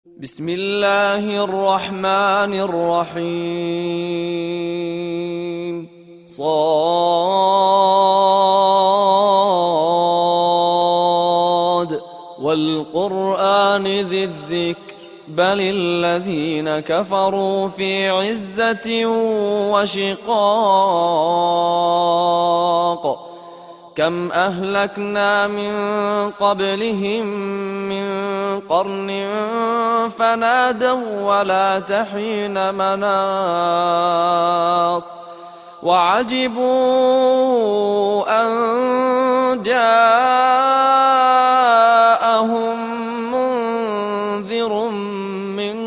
بسم الله الرحمن الرحيم صاد والقرآن ذي الذكر بل الذين كفروا في عزة وشقاق كم أهلكنا من قبلهم من قرن فنادوا ولا تحين مناص وعجبوا أن جاءهم منذر منهم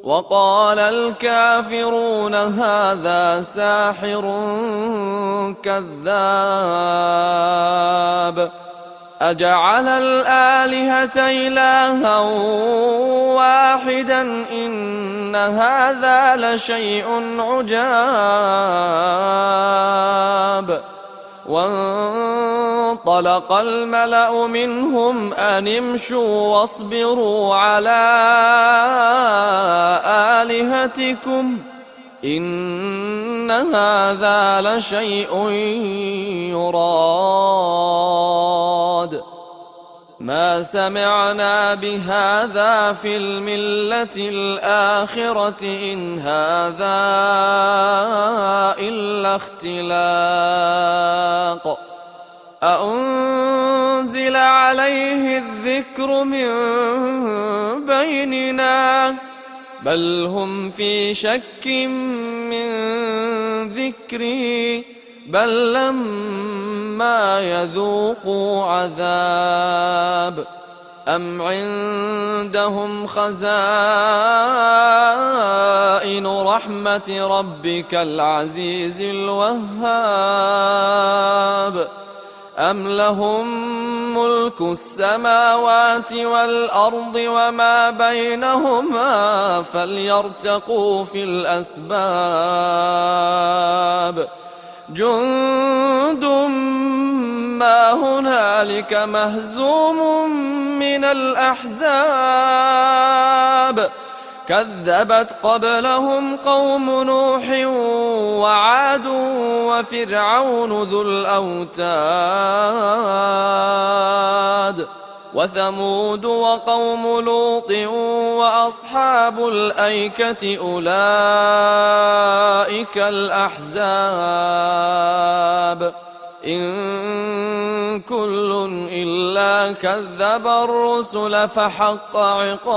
وقال الكافرون هذا ساحر كذاب أجعل الآلهة إلها واحدا إن هذا لشيء عجاب وانطلق الملأ منهم أن امشوا واصبروا على آلهتكم إن هذا لشيء يراد ما سمعنا بهذا في الملة الآخرة إن هذا إلا اختلاق أأنزل عليه الذكر من بيننا بل هم في شك من ذكري بل لما يذوقوا عذاب أم عندهم خزائن رحمة ربك العزيز الوهاب أم لهم ملك السماوات والأرض وما بينهما فليرتقوا في الأسباب جند ما هنالك مهزوم من الأحزاب كذبت قبلهم قوم نوح وعاد وفرعون ذو الأوتاد وثمود وقوم لوط وأصحاب الأيكة أولئك الأحزاب إن كل إلا كذب الرسل فحق عقاب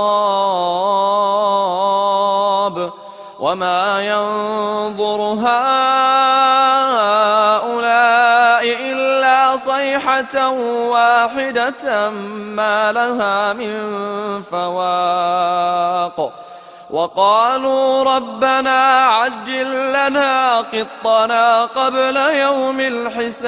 وما ينظر هؤلاء إلا صيحة واحدة ما لها من فواق وقالوا ربنا عجل لنا قطنا قبل يوم الحساب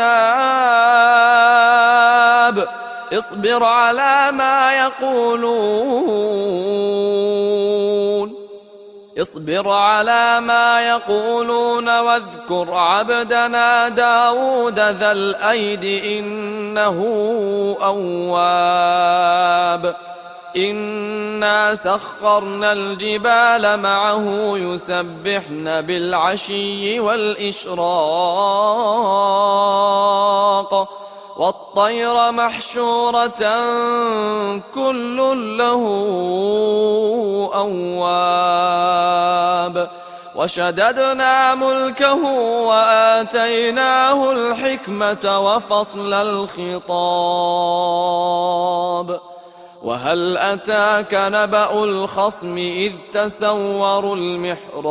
اصبر على ما يقولون واذكر عبدنا داود ذا الأيد إنه أواب إنا سخرنا الجبال معه يسبحن بالعشي والإشراق والطير محشورة كل له أواب وشددنا ملكه وآتيناه الحكمة وفصل الخطاب وهل أتاك نبأ الخصم إذ تسوروا المحراب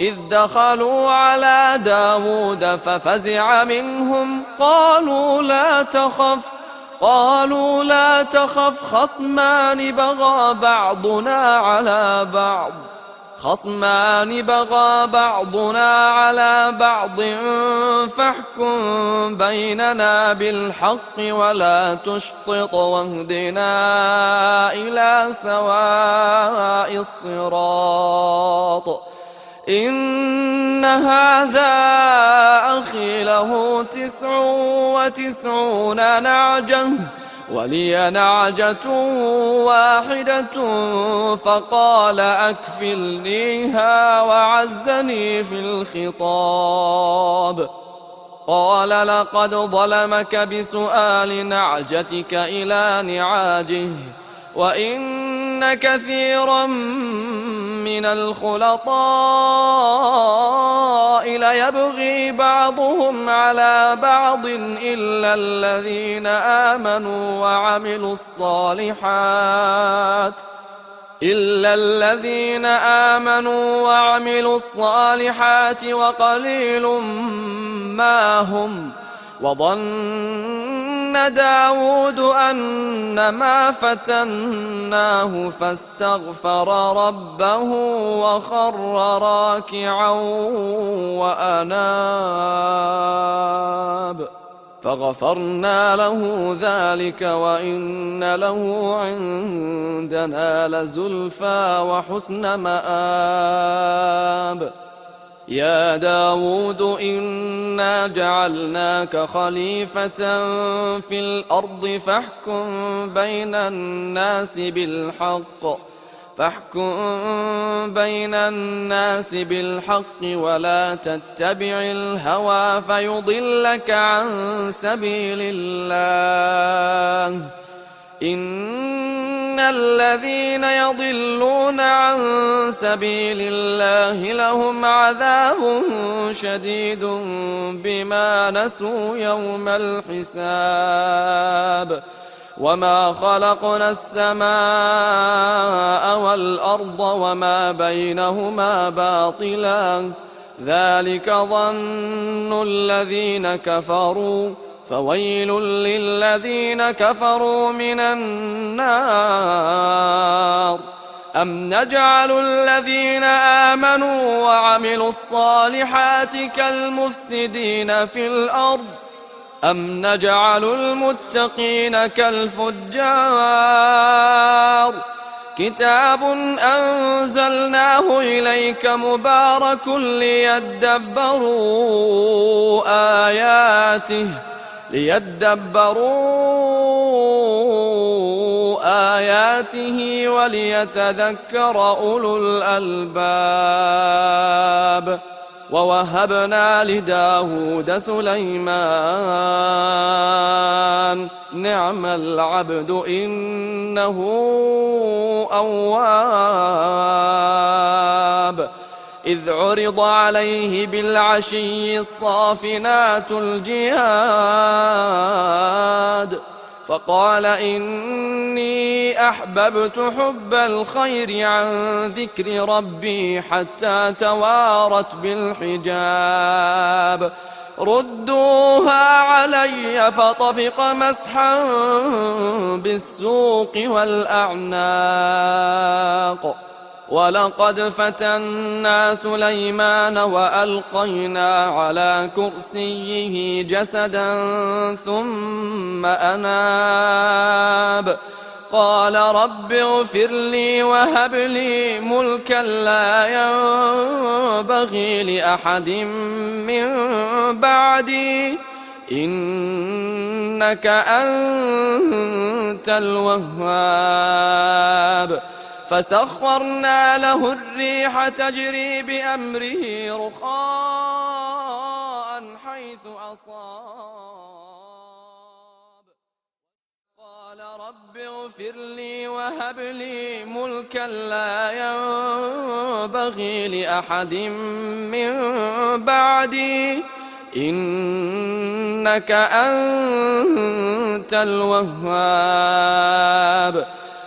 إذ دخلوا على داود ففزع منهم قالوا لا تخف خصمان بغى بعضنا على بعض فاحكم بيننا بالحق ولا تشطط واهدنا إلى سواء الصراط إن هذا أخي له 99 نعجة ولي نعجة واحدة فقال أكفلنيها وعزني في الخطاب. قال لقد ظلمك بسؤال نعجتك إلى نعاجه وإن كثيرا من الخلطاء ليبغي بعضهم على بعض إلا الذين آمنوا وعملوا الصالحات وقليل ما هم. وظن داود أنما فتناه فاستغفر ربه وخر راكعا وأناب فغفرنا له ذلك وإن له عندنا لزلفى وحسن مآب. يا داود إنا جعلناك خليفة في الأرض فاحكم بين الناس بالحق ولا تتبع الهوى فيضلك عن سبيل الله. إن الذين يضلون عن سبيل الله لهم عذاب شديد بما نسوا يوم الحساب. وما خلقنا السماء والأرض وما بينهما باطلا ذلك ظن الذين كفروا فويل للذين كفروا من النار. أم نجعل الذين آمنوا وعملوا الصالحات كالمفسدين في الأرض أم نجعل المتقين كالفجار. كتاب أنزلناه إليك مبارك ليدبروا آياته وليتذكر أولو الألباب. ووهبنا لداود سليمان نعم العبد إنه أواب. إذ عرض عليه بالعشي الصافنات الجياد فقال إني أحببت حب الخير عن ذكر ربي حتى توارت بالحجاب. ردوها علي فطفق مسحا بالسوق والأعناق. ولقد فتنا سليمان وألقينا على كرسيه جسدا ثم أناب. قال رب اغفر لي وهب لي ملكا لا ينبغي لأحد من بعدي إنك أنت الوهاب. فسخرنا له الريح تجري بأمره رخاء حيث أصاب. قال رب اغفر لي وهب لي ملكا لا ينبغي لأحد من بعدي إنك أنت الوهاب.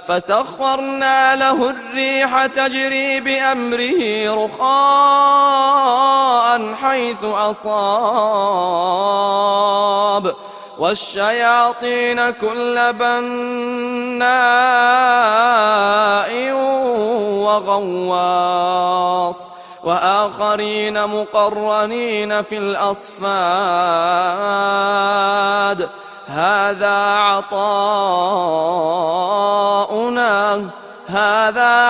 فسخرنا له الريح تجري بأمره رخاء حيث أصاب. والشياطين كل بناء وغواص وآخرين مقرنين في الأصفاد. هذا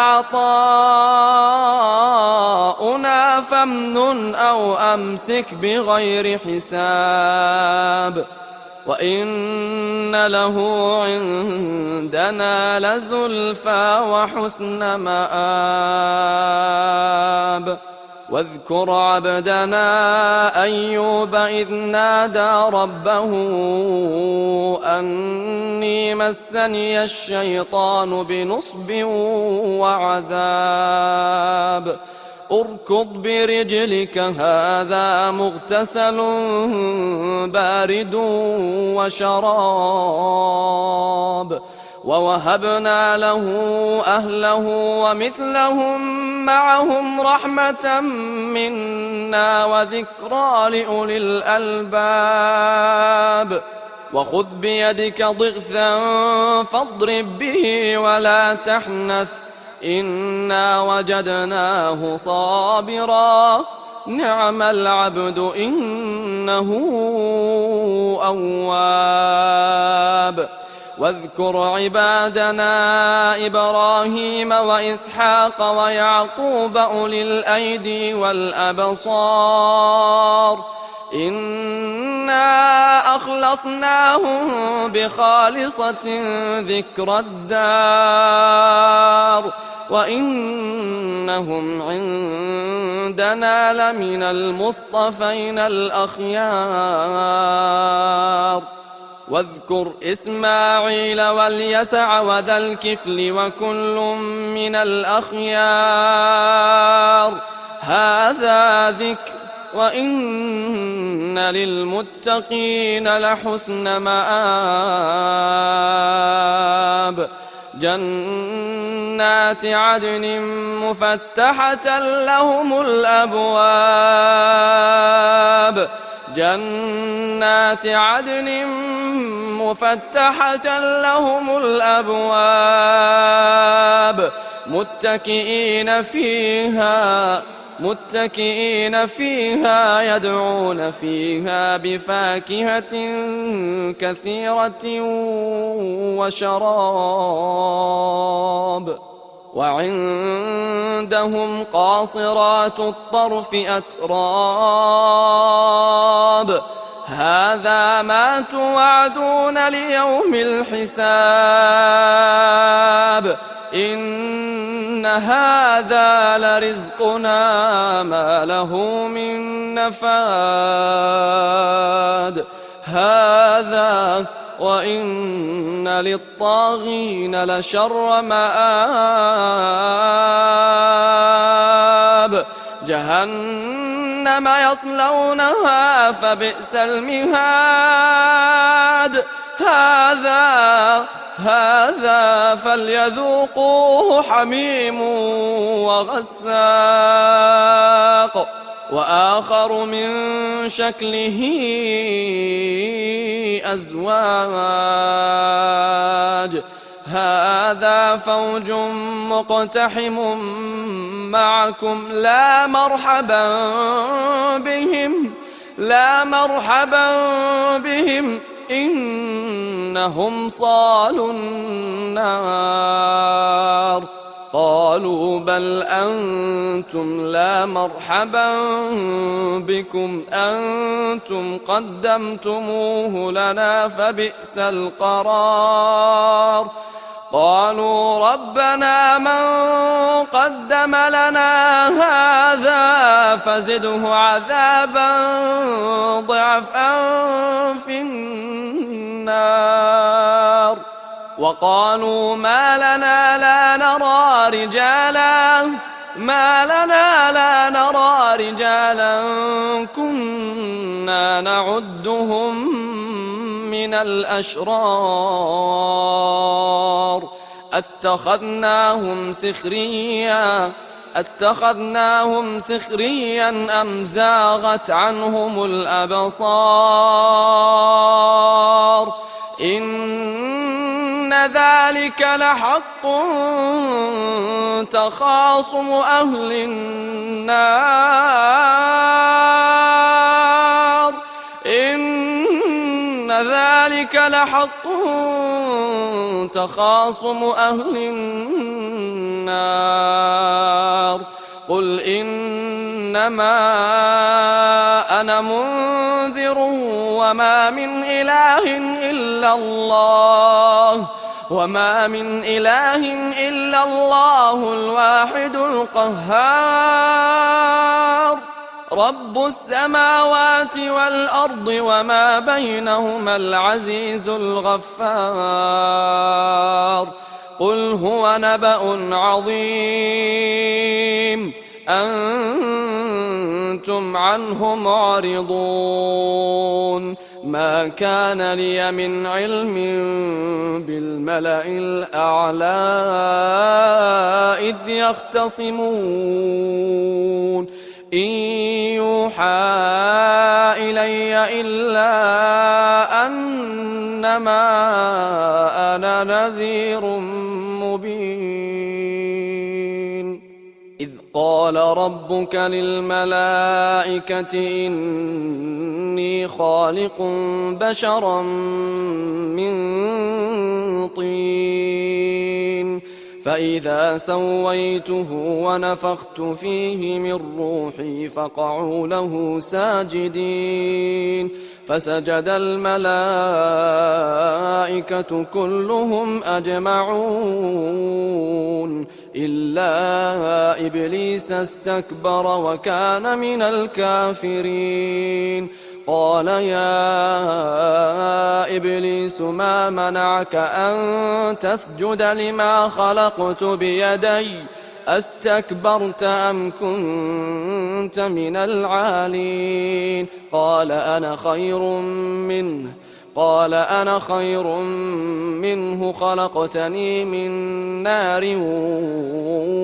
عطاؤنا فامنن أو أمسك بغير حساب وإن له عندنا لزلفى وحسن مآب واذكر عبدنا أيوب إذ نادى ربه أني مسني الشيطان بنصب وعذاب اركض برجلك هذا مغتسل بارد وشراب ووهبنا له أهله ومثلهم معهم رحمة منا وذكرى لأولي الألباب وخذ بيدك ضغثا فاضرب به ولا تحنث إنا وجدناه صابرا نعم العبد إنه أواب واذكر عبادنا إبراهيم وإسحاق ويعقوب أولي الأيدي والأبصار إنا أخلصناهم بخالصة ذكر الدار وإنهم عندنا لمن المصطفين الأخيار واذكر إسماعيل واليسع وذا الكفل وكل من الأخيار هذا ذكر وإن للمتقين لحسن مآب جنات عدن مفتحة لهم الأبواب جنات عدن مفتحة لهم الأبواب متكئين فيها يدعون فيها بفاكهة كثيرة وشراب وعندهم قاصرات الطرف أتراب هذا ما توعدون ليوم الحساب إن هذا لرزقنا ما له من نفاد هذا وإن للطاغين لشر مآب جهنم يصلونها فبئس المهاد هذا فليذوقوه حميم وغساق وآخر من شكله أزواج هذا فوج مقتحم معكم لا مرحبا بهم إنهم صالوا النار قالوا بل أنتم لا مرحبا بكم أنتم قدمتموه لنا فبئس القرار قالوا ربنا من قدم لنا هذا فزده عذابا ضعفا في النار وقالوا ما لنا لا نرى رجالا كنا نعدهم من الأشرار أتخذناهم سخريا أم زاغت عنهم الأبصار إن ذلك لحق تخاصم أهل النار إن ذلك لحق تخاصم أهل النار قل إن إنما أنا منذر وما من إله إلا الله الواحد القهار رب السماوات والأرض وما بينهما العزيز الغفار قل هو نبأ عظيم أنتم عنه معرضون ما كان لي من علم بالملأ الأعلى إذ يختصمون إن يوحى إلي إلا أنما أنا نذير مبين إذ قال ربك للملائكة إني خالق بشرا من طين فإذا سويته ونفخت فيه من روحي فقعوا له ساجدين فسجد الملائكة كلهم أجمعون إلا إبليس استكبر وكان من الكافرين قال يا إبليس ما منعك أن تسجد لما خلقت بيدي أستكبرت أم كنت من العالين قال أنا خير منه خلقتني من نار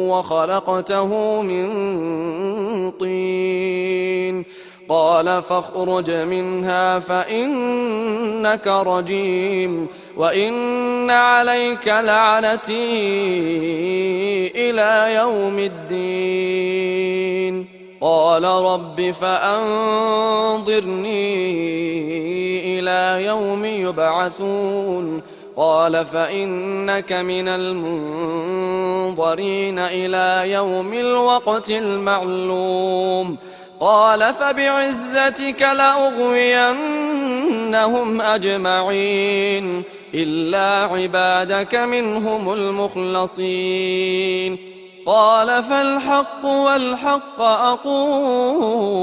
وخلقته من طين قال فاخرج منها فإنك رجيم وإن عليك لعنتي إلى يوم الدين قال رب فأنظرني إلى يوم يبعثون قال فإنك من المنظرين إلى يوم الوقت المعلوم قال فبعزتك لأغوينهم أجمعين إلا عبادك منهم المخلصين قال فالحق والحق أقول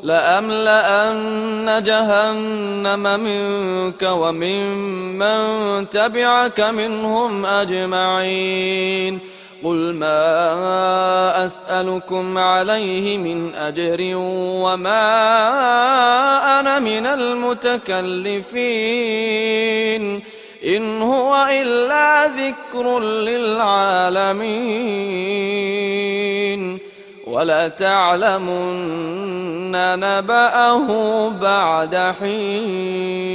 لأملأن جهنم منك وممن تبعك منهم أجمعين قل ما أسألكم عليه من أجر وما أنا من المتكلفين إن هو إلا ذكر للعالمين ولتعلمن نبأه بعد حين